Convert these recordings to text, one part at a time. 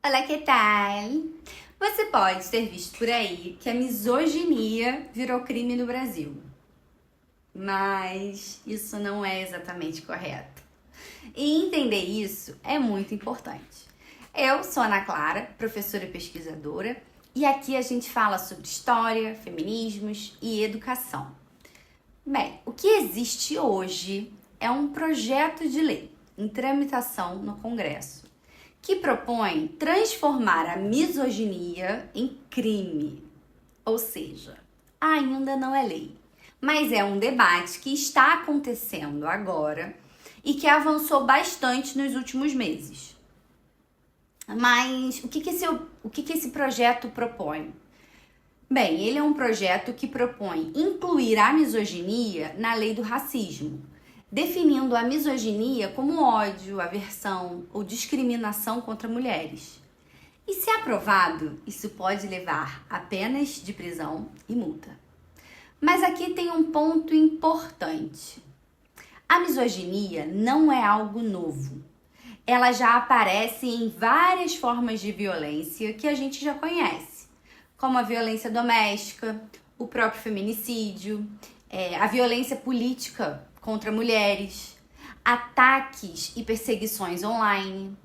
Olá, que tal? Você pode ter visto por aí que a misoginia virou crime no Brasil, mas isso não é exatamente correto. E entender isso é muito importante. Eu sou Ana Clara, professora e pesquisadora, e aqui a gente fala sobre história, feminismos e educação. Bem, o que existe hoje é um projeto de lei em tramitação no Congresso que propõe transformar a misoginia em crime. Ou seja, ainda não é lei, mas é um debate que está acontecendo agora e que avançou bastante nos últimos meses. Mas o que esse projeto propõe? Bem, ele é um projeto que propõe incluir a misoginia na lei do racismo, definindo a misoginia como ódio, aversão ou discriminação contra mulheres. E se aprovado, isso pode levar a penas de prisão e multa. Mas aqui tem um ponto importante. A misoginia não é algo novo. Ela já aparece em várias formas de violência que a gente já conhece, como a violência doméstica, o próprio feminicídio, a violência política contra mulheres, ataques e perseguições online.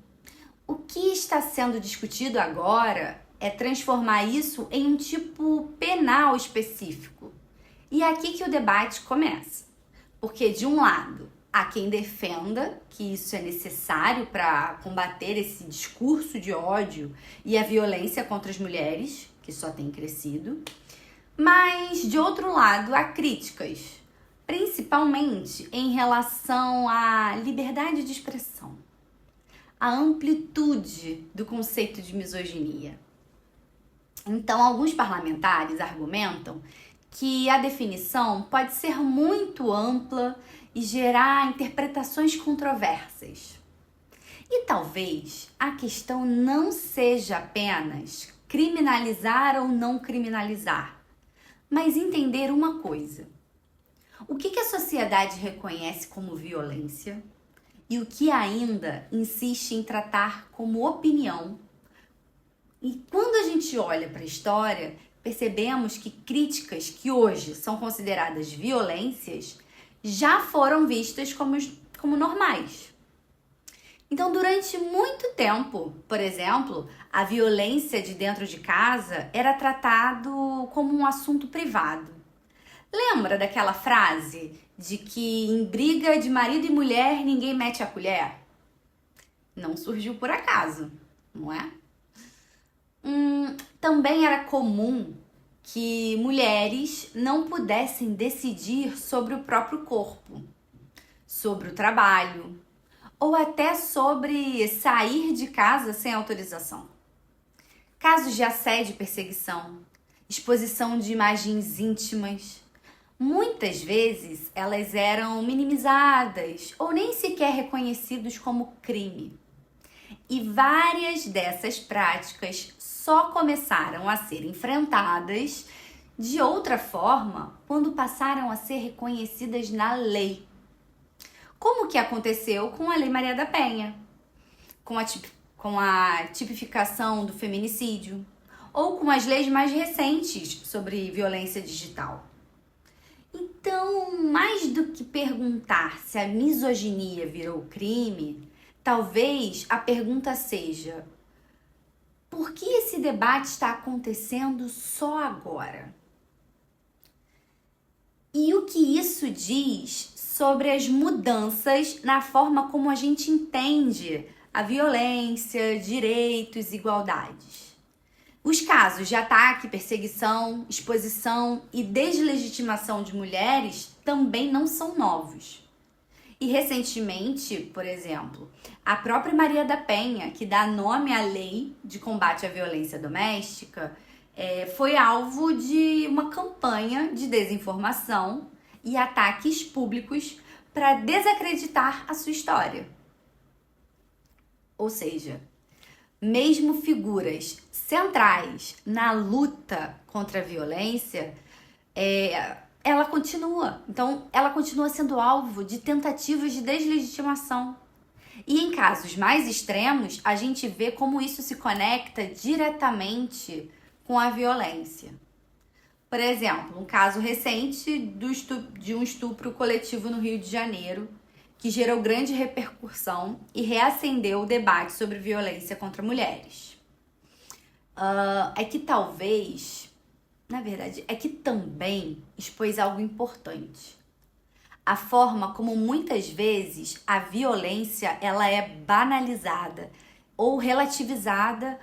O que está sendo discutido agora é transformar isso em um tipo penal específico. E é aqui que o debate começa. Porque, de um lado, há quem defenda que isso é necessário para combater esse discurso de ódio e a violência contra as mulheres, que só tem crescido. Mas, de outro lado, há críticas, principalmente em relação à liberdade de expressão, à amplitude do conceito de misoginia. Então, alguns parlamentares argumentam que a definição pode ser muito ampla e gerar interpretações controversas. E talvez a questão não seja apenas criminalizar ou não criminalizar, mas entender uma coisa. O que a sociedade reconhece como violência e o que ainda insiste em tratar como opinião. E quando a gente olha para a história, percebemos que críticas que hoje são consideradas violências já foram vistas como normais. Então, durante muito tempo, por exemplo, a violência de dentro de casa era tratado como um assunto privado. Lembra daquela frase de que em briga de marido e mulher ninguém mete a colher? Não surgiu por acaso, não é? Também era comum que mulheres não pudessem decidir sobre o próprio corpo, sobre o trabalho, ou até sobre sair de casa sem autorização. Casos de assédio e perseguição, exposição de imagens íntimas. Muitas vezes elas eram minimizadas ou nem sequer reconhecidos como crime. E várias dessas práticas só começaram a ser enfrentadas de outra forma quando passaram a ser reconhecidas na lei. Como que aconteceu com a Lei Maria da Penha, com a tipificação do feminicídio, ou com as leis mais recentes sobre violência digital. Então, mais do que perguntar se a misoginia virou crime, talvez a pergunta seja: por que esse debate está acontecendo só agora? E o que isso diz sobre as mudanças na forma como a gente entende a violência, direitos e igualdades? Os casos de ataque, perseguição, exposição e deslegitimação de mulheres também não são novos. E recentemente, por exemplo, a própria Maria da Penha, que dá nome à Lei de Combate à Violência Doméstica, foi alvo de uma campanha de desinformação e ataques públicos para desacreditar a sua história. Ou seja, mesmo figuras centrais na luta contra a violência, ela continua. Então, ela continua sendo alvo de tentativas de deslegitimação. E em casos mais extremos, a gente vê como isso se conecta diretamente com a violência. Por exemplo, um caso recente de um estupro coletivo no Rio de Janeiro, que gerou grande repercussão e reacendeu o debate sobre violência contra mulheres. É que também expôs algo importante. A forma como muitas vezes a violência ela é banalizada ou relativizada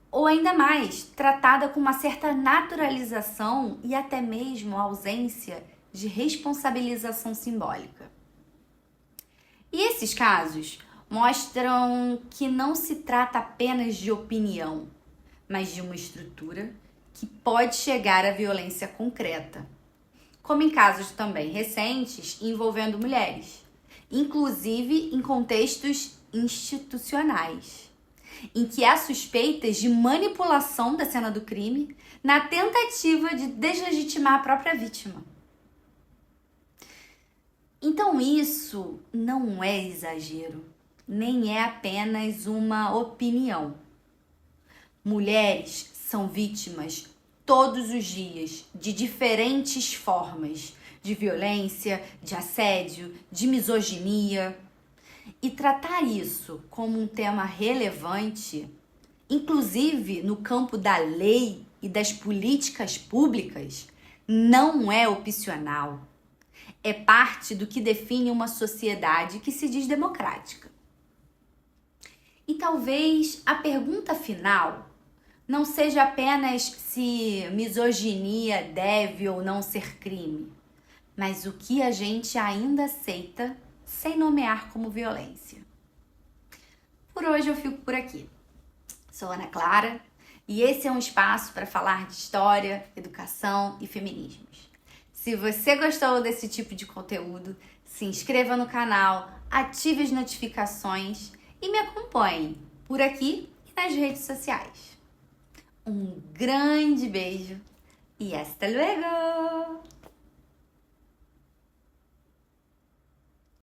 ou ainda mais, tratada com uma certa naturalização e até mesmo ausência de responsabilização simbólica. E esses casos mostram que não se trata apenas de opinião, mas de uma estrutura que pode chegar à violência concreta, como em casos também recentes envolvendo mulheres, inclusive em contextos institucionais, em que há suspeitas de manipulação da cena do crime na tentativa de deslegitimar a própria vítima. Então isso não é exagero, nem é apenas uma opinião. Mulheres são vítimas todos os dias de diferentes formas de violência, de assédio, de misoginia. E tratar isso como um tema relevante, inclusive no campo da lei e das políticas públicas, não é opcional. É parte do que define uma sociedade que se diz democrática. E talvez a pergunta final não seja apenas se misoginia deve ou não ser crime, mas o que a gente ainda aceita sem nomear como violência. Por hoje eu fico por aqui. Sou Ana Clara e esse é um espaço para falar de história, educação e feminismos. Se você gostou desse tipo de conteúdo, se inscreva no canal, ative as notificações e me acompanhe por aqui e nas redes sociais. Um grande beijo e hasta luego!